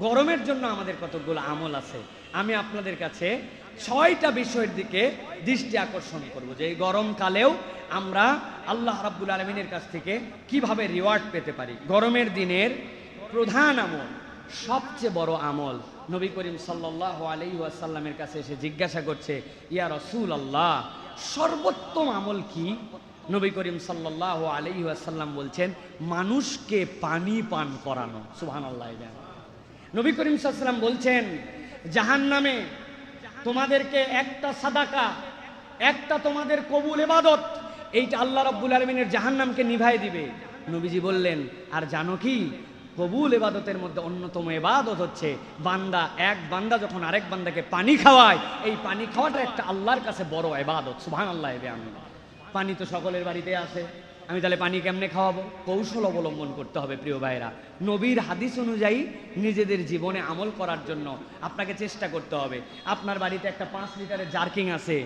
গরমের জন্য আমাদের কতগুলো আমল আছে। আমি আপনাদের কাছে 6টা বিষয়ের দিকে দৃষ্টি আকর্ষণ করব যে এই গরমকালেও আমরা আল্লাহ রাব্বুল আলামিনের কাছ থেকে কিভাবে রিওয়ার্ড পেতে পারি। গরমের দিনের প্রধান আমল, সবচেয়ে বড় আমল, নবী করিম সাল্লাল্লাহু আলাইহি ওয়াসাল্লামের কাছে এসে জিজ্ঞাসা করছে, ইয়া রাসূলুল্লাহ, সর্বোত্তম আমল কি? নবী করিম সাল্লাল্লাহু আলাইহি ওয়াসাল্লাম বলছেন, মানুষকে পানি পান করানো। সুবহানাল্লাহ। নবী করিম সাল্লাল্লাহু আলাইহি ওয়াসাল্লাম বলছেন, জাহান্নামে তোমাদেরকে একটা সাদাকা, একটা তোমাদের কবুল ইবাদত, এইটা আল্লাহ রাব্বুল আলামিনের জাহান্নামকে নিভাই দিবে। নবীজি বললেন, আর জানো কি? কবুল ইবাদতের মধ্যে অন্যতম ইবাদত হচ্ছে এক বান্দা যখন আরেক বান্দাকে পানি খাওয়ায়, এই পানি খাওয়াটা একটা আল্লাহর কাছে বড় ইবাদত। সুবহানাল্লাহ। পানি তো সকলের বাড়িতে আছে, আমি তাহলে পানি কেমনে খাওয়াবো? কৌশল অবলম্বন করতে হবে প্রিয় ভাইরা। নবীর হাদিস অনুযায়ী নিজেদের জীবনে আমল করার জন্য আপনাকে চেষ্টা করতে হবে। আপনার বাড়িতে একটা 5 লিটারের জার্কিং আছে,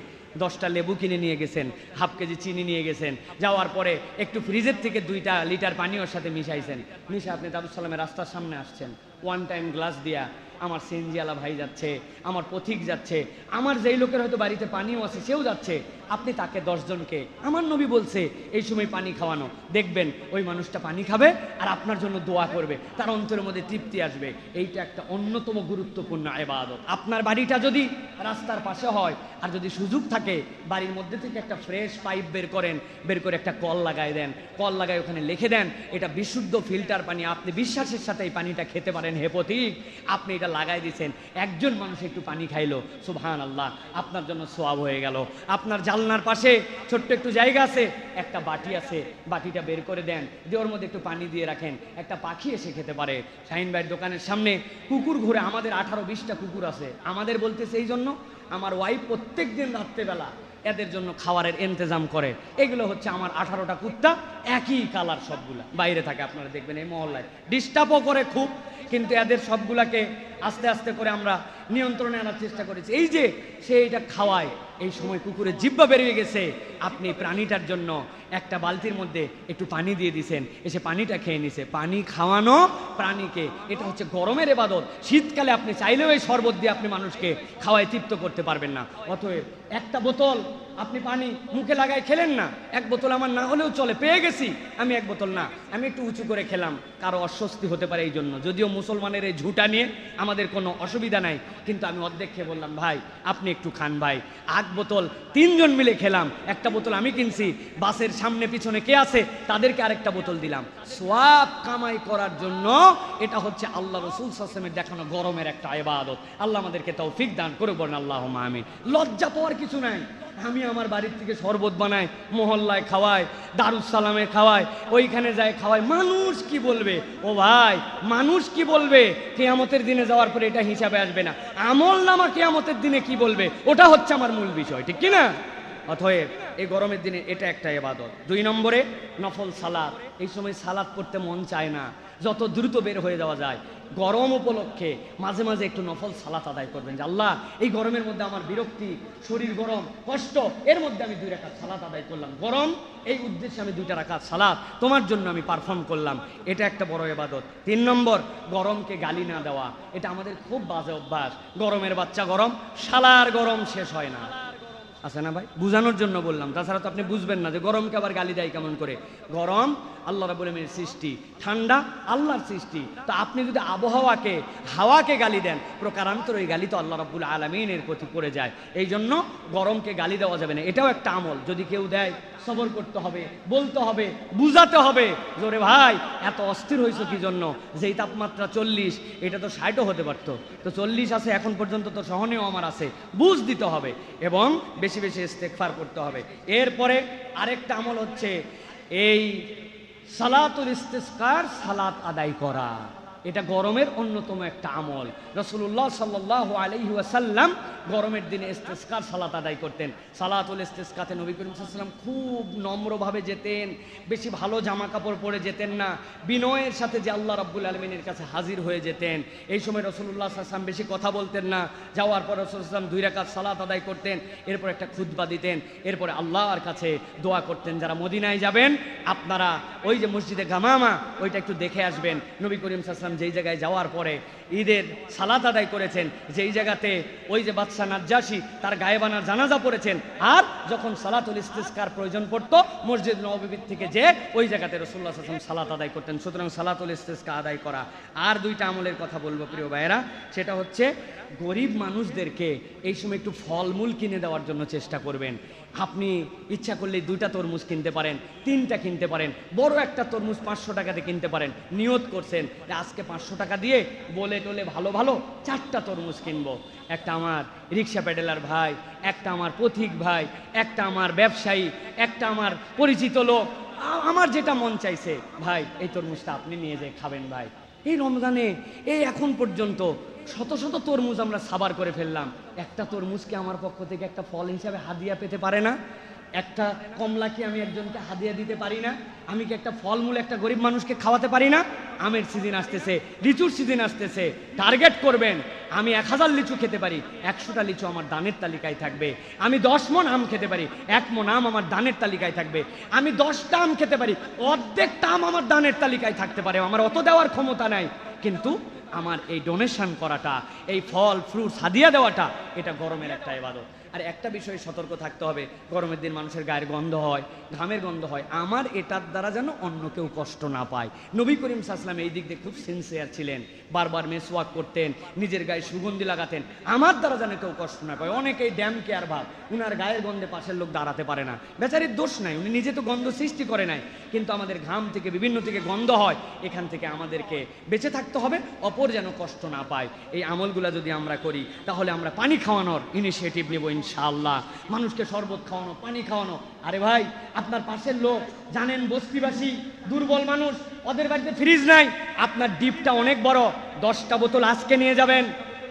10টা লেবু কিনে নিয়ে গেছেন, হাফ কেজি চিনি নিয়ে গেছেন, যাওয়ার পরে একটু ফ্রিজের থেকে 2টা লিটার পানি ওর সাথে মিশাইছেন, মিশে আপনি দারুস সালামের রাস্তার সামনে আসছেন, ওয়ান টাইম গ্লাস দিয়া আমার সিএনজিওয়ালা ভাই যাচ্ছে, আমার পথিক যাচ্ছে, আমার যেই লোকের হয়তো বাড়িতে পানিও আছে সেও যাচ্ছে, আপনি তাকে 10 জনকে আমার নবী বলছে এই সময় পানি খাওয়ানো, দেখবেন ওই মানুষটা পানি খাবে আর আপনার জন্য দোয়া করবে, তার অন্তরের মধ্যে তৃপ্তি আসবে। এইটা একটা অন্যতম গুরুত্বপূর্ণ ইবাদত। আপনার বাড়িটা যদি রাস্তার পাশে হয় আর যদি সুযোগ থাকে, বাড়ির মধ্যে থেকে একটা ফ্রেশ পাইপ বের করেন, বের করে একটা কল লাগাই দেন, কল লাগাই ওখানে লিখে দেন এটা বিশুদ্ধ ফিল্টার পানি, আপনি বিশ্বাসের সাথে এই পানিটা খেতে পারেন। হে পথিক, আপনি এটা লাগাই দিয়েছেন, একজন মানুষ একটু পানি খাইলো, সুবহানাল্লাহ, আপনার জন্য সওয়াব হয়ে গেল। আপনার জানলার পাশে ছোট্ট একটু জায়গা আছে, একটা বাটি আছে, বাটিটা বের করে দেন, দিয়ে ওর মধ্যে একটু পানি দিয়ে রাখেন, একটা পাখি এসে খেতে পারে। শাহিন ভাইয়ের দোকানের সামনে কুকুর ঘুরে, আমাদের 18-20টা কুকুর আছে। আমাদের বলতেছে এই জন্য আমার ওয়াইফ প্রত্যেক দিন রাত্রেবেলা এদের জন্য খাবারের ইন্তজাম করে। এগুলো হচ্ছে আমার 18টা কুত্তা, একই কালার সবগুলা, বাইরে থাকে, আপনারা দেখবেন এই মহল্লায় ডিস্টার্বও করে খুব, কিন্তু এদের সবগুলাকে আস্তে আস্তে করে আমরা নিয়ন্ত্রণে আনার চেষ্টা করেছি। এই যে সে এটা খাওয়ায়, এই সময় কুকুরের জিহ্বা বেরিয়ে গেছে, আপনি প্রাণীটার জন্য একটা বালতির মধ্যে একটু পানি দিয়ে দিয়েছেন, এসে পানিটা খেয়ে নিছে। পানি খাওয়ানো প্রাণীকে, এটা হচ্ছে গরমের ইবাদত। শীতকালে আপনি চাইলেও এই শরবত দিয়ে আপনি মানুষকে খাওয়ায় তৃপ্ত করতে পারবেন না। অতএব একটা বোতল আপনি পানি মুখে লাগাই খেলেন না, এক বোতল আমার না হলেও চলে, পেয়ে গেছি আমি এক বোতল না, আমি একটু উঁচু করে খেলাম, কারো অস্বস্তি হতে পারে এই জন্য। যদিও মুসলমানের এই ঝুটা নিয়ে আমাদের কোনো অসুবিধা নাই, কিন্তু আমি অর্ধেক খেয়ে বললাম, ভাই আপনি একটু খান ভাই। 8 বোতল 3 জন মিলে খেলাম, একটা বোতল আমি কিনছি, বাসের সামনে পিছনে কে আছে তাদেরকে আরেকটা বোতল দিলাম, সওয়াব কামাই করার জন্য। এটা হচ্ছে আল্লাহ রাসূল সাল্লাল্লাহু আলাইহি ওয়াসাল্লামের দেখানো গরমের একটা ইবাদত। আল্লাহ আমাদেরকে তৌফিক দান করুক, বলেন আল্লাহুম্মা আমিন। লজ্জা পাওয়ার কিছু নাই, আমি আমার বাড়ির থেকে শরবত বানাই, মহল্লায় খাওয়াই, দারুস সালামে খাওয়াই, ওইখানে যায় খাওয়াই, মানুষ কি বলবে? ও ভাই, মানুষ কি বলবে? কিয়ামতের দিনে যাওয়ার পরে এটা হিসাবে আসবে না। আমল নামা কিয়ামতের দিনে কি বলবে, ওটা হচ্ছে আমার মূল বিষয়, ঠিক কি না? অতএব এই গরমের দিনে এটা একটা ইবাদত। 2 নম্বরে নফল সালাত। এই সময় সালাত করতে মন চায় না, যত দ্রুত বের হয়ে যাওয়া যায়। গরম উপলক্ষে মাঝে মাঝে একটু নফল সালাত আদায় করবেন, যে আল্লাহ এই গরমের মধ্যে আমার বিরক্তি, শরীর গরম, কষ্ট, এর মধ্যে আমি 2 রাকাত সালাত আদায় করলাম, গরম এই উদ্দেশ্যে আমি 2টা রাকাত সালাত তোমার জন্য আমি পারফর্ম করলাম, এটা একটা বড় ইবাদত। 3 নম্বর, গরমকে গালি না দেওয়া। এটা আমাদের খুব বাজে অভ্যাস, গরমের বাচ্চা গরম, শালার গরম শেষ হয় না, আছে না ভাই? বুঝানোর জন্য বললাম, তাছাড়া তো আপনি বুঝবেন না যে গরমকে আবার গালি দেয় কেমন করে। গরম আল্লাহ রাব্বুল আলামিনের সৃষ্টি, ঠান্ডা আল্লাহর সৃষ্টি। তো আপনি যদি আবহাওয়াকে, হাওয়াকে গালি দেন, প্রকারান্তর ওই গালি তো আল্লাহ রাব্বুল আলামিনের প্রতি পড়ে যায়। এই জন্য গরমকে গালি দেওয়া যাবে না, এটাও একটা আমল। যদি কেউ দেয়, সবর করতে হবে, বলতে হবে, বুঝাতে হবে, জোরে ভাই এত অস্থির হয়েছে কি জন্য? যেই তাপমাত্রা 40, এটা তো 60ও হতে পারতো, তো 40 আছে এখন পর্যন্ত, তো সহনীয় আমার আছে, বুঝ দিতে হবে এবং বেশি বেশি ইস্তেগফার করতে হবে। এরপরে আরেকটা আমল হচ্ছে এই সালাতুল ইস্তিসকার, সালাত আদায় করা। এটা গরমের অন্যতম একটা আমল। রাসূলুল্লাহ সাল্লাল্লাহু আলাইহি ওয়াসাল্লাম গরমের দিনে ইস্তিসকার সালাত আদায় করতেন। সালাতুল ইস্তিসকাতে নবী করিম সাল্লাল্লাহু আলাইহি ওয়াসাল্লাম খুব নম্রভাবে যেতেন, বেশি ভালো জামা কাপড় পরে যেতেন না, বিনয়ের সাথে যে আল্লাহ রাব্বুল আলামিনের কাছে হাজির হয়ে যেতেন। এই সময় রাসূলুল্লাহ সাল্লাল্লাহু আলাইহি ওয়াসাল্লাম বেশি কথা বলতেন না, যাওয়ার পর রাসূলুল্লাহ সাল্লাল্লাহু আলাইহি ওয়াসাল্লাম 2 রাকাত সালাত আদায় করতেন, এরপর একটা খুতবা দিতেন, এরপরে আল্লাহর কাছে দোয়া করতেন। যারা মদিনায় যাবেন আপনারা ওই যে মসজিদে গামামা, ওইটা একটু দেখে আসবেন। নবী করিম সাল্লাল্লাহু আলাইহি ওয়াসাল্লাম যেই জায়গায় যাওয়ার পরে ঈদের সালাত আদায় করেছেন, যেই জায়গাতে ওই যে বাদশাহ নাজ্জাশী তার গায়েবানার জানাজা পড়েছেন, আর যখন সালাতুল ইস্তিসকার প্রয়োজন পড়তো মসজিদ নববী থেকে যে ওই জায়গাতে রাসূলুল্লাহ সাল্লাল্লাহু আলাইহি ওয়াসাল্লাম সালাত আদায় করতেন। সুতরাং সালাতুল ইস্তিসকা আদায় করা। আর দুইটা আমলের কথা বলবো প্রিয় ভাইয়েরা, সেটা হচ্ছে গরিব মানুষদেরকে এই সময় একটু ফলমূল কিনে দেওয়ার জন্য চেষ্টা করবেন। আপনি ইচ্ছা করলে 2টা তরমুজ কিনতে পারেন, 3টা কিনতে পারেন, বড় একটা তরমুজ 500 টাকাতে কিনতে পারেন। নিয়ত করছেন যে আজকে 500 টাকা দিয়ে বলে টোলে ভালো ভালো 4টা তরমুজ কিনবো। একটা আমার রিক্সা প্যাডেলার ভাই, একটা আমার পথিক ভাই, একটা আমার ব্যবসায়ী, একটা আমার পরিচিত লোক, আমার যেটা মন চাইছে ভাই এই তরমুজটা আপনি নিয়ে যেয়ে খাবেন ভাই। এই রমজানে এই এখন পর্যন্ত শত শত তরমুজ আমরা সাবার করে ফেললাম। একটা তরমুজকে আমার পক্ষ থেকে একটা ফল হিসাবে হাদিয়া পেতে পারে না? একটা কমলা কি আমি একজনকে হাদিয়া দিতে পারি না? আমি কি একটা ফলমূল একটা গরিব মানুষকে খাওয়াতে পারি না? আমের সিজন আসতেছে, লিচুর সিজন আসতেছে, টার্গেট করবেন আমি 1000 লিচু খেতে পারি, 100টা লিচু আমার দানের তালিকায় থাকবে। আমি 10 মণ আম খেতে পারি, 1 মণ আম আমার দানের তালিকায় থাকবে। আমি 10টা আম খেতে পারি, অর্ধেকটা আম আমার দানের তালিকায় থাকতে পারে। আমার অত দেওয়ার ক্ষমতা নাই, কিন্তু আমার এই ডোনেশন করাটা, এই ফল ফ্রুটস হাদিয়া দেওয়াটা, এটা গরমের একটা ইবাদত। আর একটা বিষয়ে সতর্ক থাকতে হবে, গরমের দিন মানুষের গায়ের গন্ধ হয়, ঘামের গন্ধ হয়, আমার এটার দ্বারা যেন অন্য কেউ কষ্ট না পায়। নবী করিম সাল্লাল্লাহু আলাইহি ওয়াসাল্লাম এই দিক দিয়ে খুব সিনসিয়ার ছিলেন, বারবার মেসওয়াক করতেন, নিজের গায়ে সুগন্ধি লাগাতেন, আমার দ্বারা যেন কেউ কষ্ট না পায়। অনেকেই ড্যাম কেয়ার ভাব, উনার গায়ের গন্ধে পাশের লোক দাঁড়াতে পারে না, বেচারির দোষ নাই, উনি নিজে তো গন্ধ সৃষ্টি করে নাই, কিন্তু আমাদের ঘাম থেকে বিভিন্ন থেকে গন্ধ হয়, এখান থেকে আমাদেরকে বেঁচে থাকতে হবে, অপর যেন কষ্ট না পায়। এই আমলগুলা যদি আমরা করি তাহলে আমরা পানি খাওয়ানোর ইনিশিয়েটিভ নেব ইনশাআল্লাহ। মানুষকে শরবত খাওয়ানো, পানি খাওয়ানো। আরে ভাই, আপনার পাশের লোক জানেন বস্তিবাসী দুর্বল মানুষ, ওদের বাড়িতে ফ্রিজ নাই, আপনার ডিপটা অনেক বড়, 10টা বোতল আজকে নিয়ে যাবেন,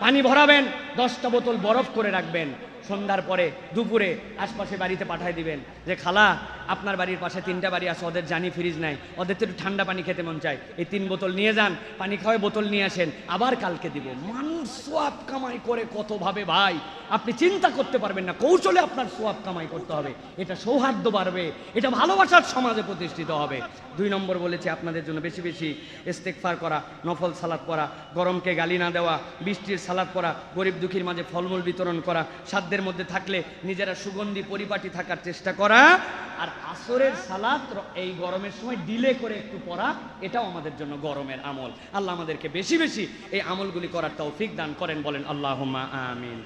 পানি ভরাবেন, 10টা বোতল বরফ করে রাখবেন, সন্ধ্যার পরে দুপুরে আশপাশে বাড়িতে পাঠায় দিবেন যে খালা আপনার বাড়ির পাশে 3টা বাড়ি আছে, ওদের জানি ফ্রিজ নাই, ওদের তো একটু ঠান্ডা পানি খেতে মন চায়, এই 3 বোতল নিয়ে যান, পানি খাওয়ায় বোতল নিয়ে আসেন, আবার কালকে দিব। মানুষ সোয়াব কামাই করে কতভাবে ভাই, আপনি চিন্তা করতে পারবেন না। কৌশলে আপনার সোয়াব কামাই করতে হবে, এটা সৌহার্দ্য বাড়বে, এটা ভালোবাসার সমাজে প্রতিষ্ঠিত হবে। 2 নম্বর বলেছি আপনাদের জন্য বেশি বেশি ইস্তেগফার করা, নফল সালাত পড়া, গরমকে গালি না দেওয়া, বৃষ্টির সালাত পড়া, গরিব দুঃখীর মাঝে ফলমূল বিতরণ করা, সাধ্যের মধ্যে থাকলে নিজেরা সুগন্ধি পরিপাটি থাকার চেষ্টা করা, আর আসরের সালাত এই গরমের সময় ডিলে করে একটু পড়া, এটাও আমাদের জন্য গরমের আমল। আল্লাহ আমাদেরকে বেশি বেশি এই আমলগুলি করার তৌফিক দান করেন, বলেন আল্লাহুম্মা আমিন।